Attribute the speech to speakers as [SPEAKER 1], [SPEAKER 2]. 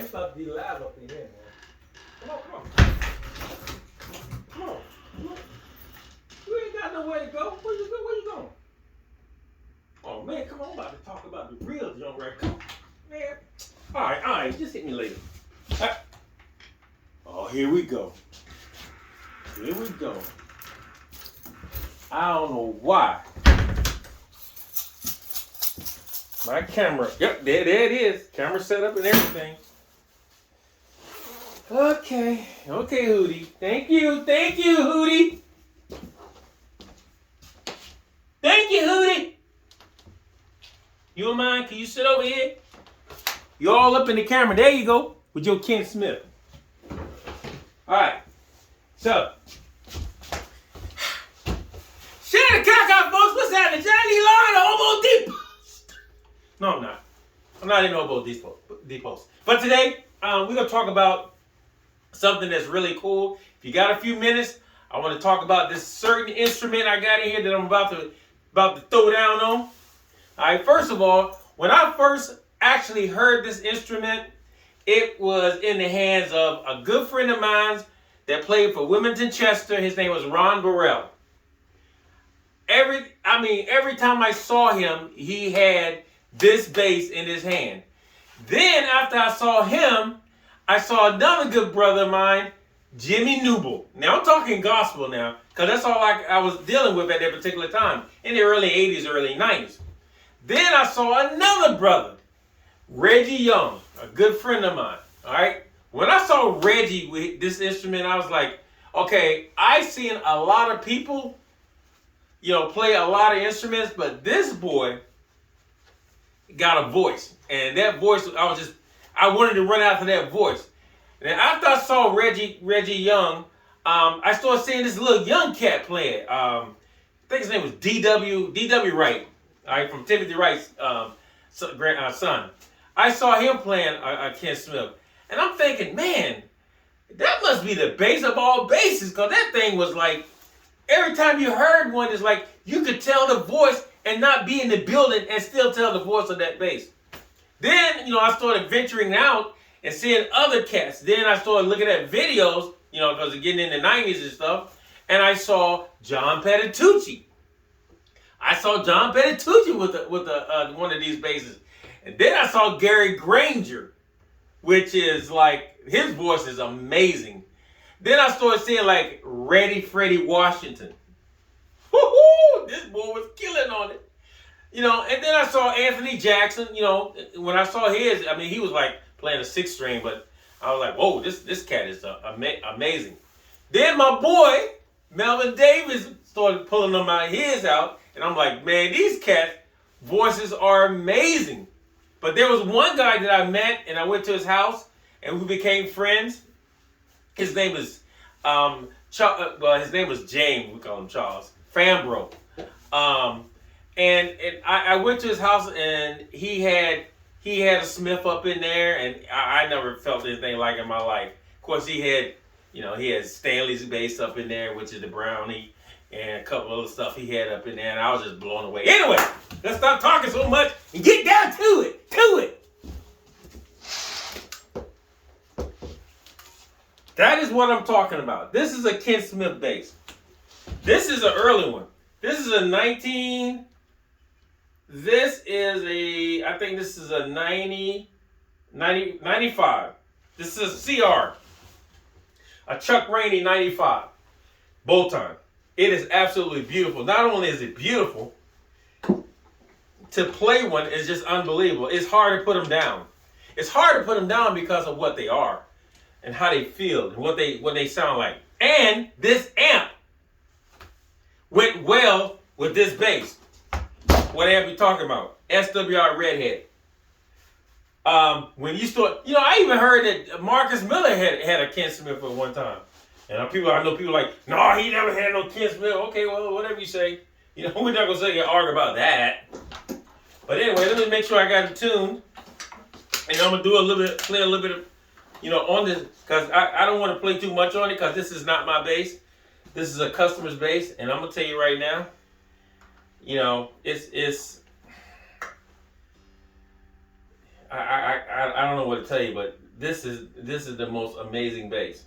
[SPEAKER 1] it's about to be loud up in here, man. Come on, come on. Come on. Come on. You ain't got nowhere to go. Where you go? Where you going? Oh man, come on, I'm about to talk about the real junk right. Come on, man. All right, just hit me later. Oh, here we go. Here we go. I don't know why. My camera. Yep, there it is. Camera set up and everything. Okay, Hootie. Thank you, Hootie. Thank you, Hootie. You don't mind? Can you sit over here? You all up in the camera. There you go. With your Ken Smith. Alright. So. Shut the cock out, folks. What's happening? Johnny Law and Hobo Deep. No, I'm not. I'm not in Hobo Deep. But today, we're going to talk about something that's really cool. If you got a few minutes, I want to talk about this certain instrument I got in here that I'm about to throw down on. All right, first of all, when I first actually heard this instrument, it was in the hands of a good friend of mine that played for Wilmington Chester. His name was Ron Burrell. Every time I saw him, he had this bass in his hand. Then after I saw him, I saw another good brother of mine, Jimmy Newble. Now I'm talking gospel now, because that's all I was dealing with at that particular time, in the early 80s, early 90s. Then I saw another brother, Reggie Young, a good friend of mine. All right. When I saw Reggie with this instrument, I was like, okay, I've seen a lot of people, play a lot of instruments, but this boy got a voice. And that voice, I wanted to run after that voice. And after I saw Reggie Young, I started seeing this little young cat play it. I think his name was D.W. Wright, all right, from Timothy Wright's son. I saw him playing Ken Smith. And I'm thinking, man, that must be the bass of all basses, because that thing was like, every time you heard one, it's like you could tell the voice and not be in the building and still tell the voice of that bass. Then, I started venturing out and seeing other cats. Then I started looking at videos, because of getting in the 90s and stuff, and I saw John Patitucci. with one of these basses. And then I saw Gary Granger, which is like, his voice is amazing. Then I started seeing like Freddie Washington. Woo-hoo! This boy was killing on it. And then I saw Anthony Jackson, when I saw his, he was like playing a 6 string, but I was like, whoa, this cat is amazing. Then my boy, Melvin Davis, started pulling his out, and I'm like, man, these cats' voices are amazing. But there was one guy that I met, and I went to his house, and we became friends. His name is, his name was James, we call him Charles, Fambro. And I went to his house, and he had a Smith up in there, and I never felt anything like it in my life. Of course, he had Stanley's bass up in there, which is the Brownie, and a couple other stuff he had up in there, and I was just blown away. Anyway, let's stop talking so much and get down to it. That is what I'm talking about. This is a Ken Smith bass. This is an early one. This is a 90. I think this is a 95. This is a CR. A Chuck Rainey 95. Bow time. It is absolutely beautiful. Not only is it beautiful, to play one is just unbelievable. It's hard to put them down. It's hard to put them down because of what they are and how they feel and what they sound like. And this amp went well with this bass. What amp you talking about? SWR Redhead. When you start, I even heard that Marcus Miller had a Ken Smith at one time. And I know people like, no, he never had no Ken Smith. Okay, well, whatever you say. We're not going to sit and argue about that. But anyway, let me make sure I got it tuned. And I'm going to play a little bit of, on this, because I don't want to play too much on it, because this is not my bass. This is a customer's bass. And I'm going to tell you right now, I don't know what to tell you, but this is the most amazing bass.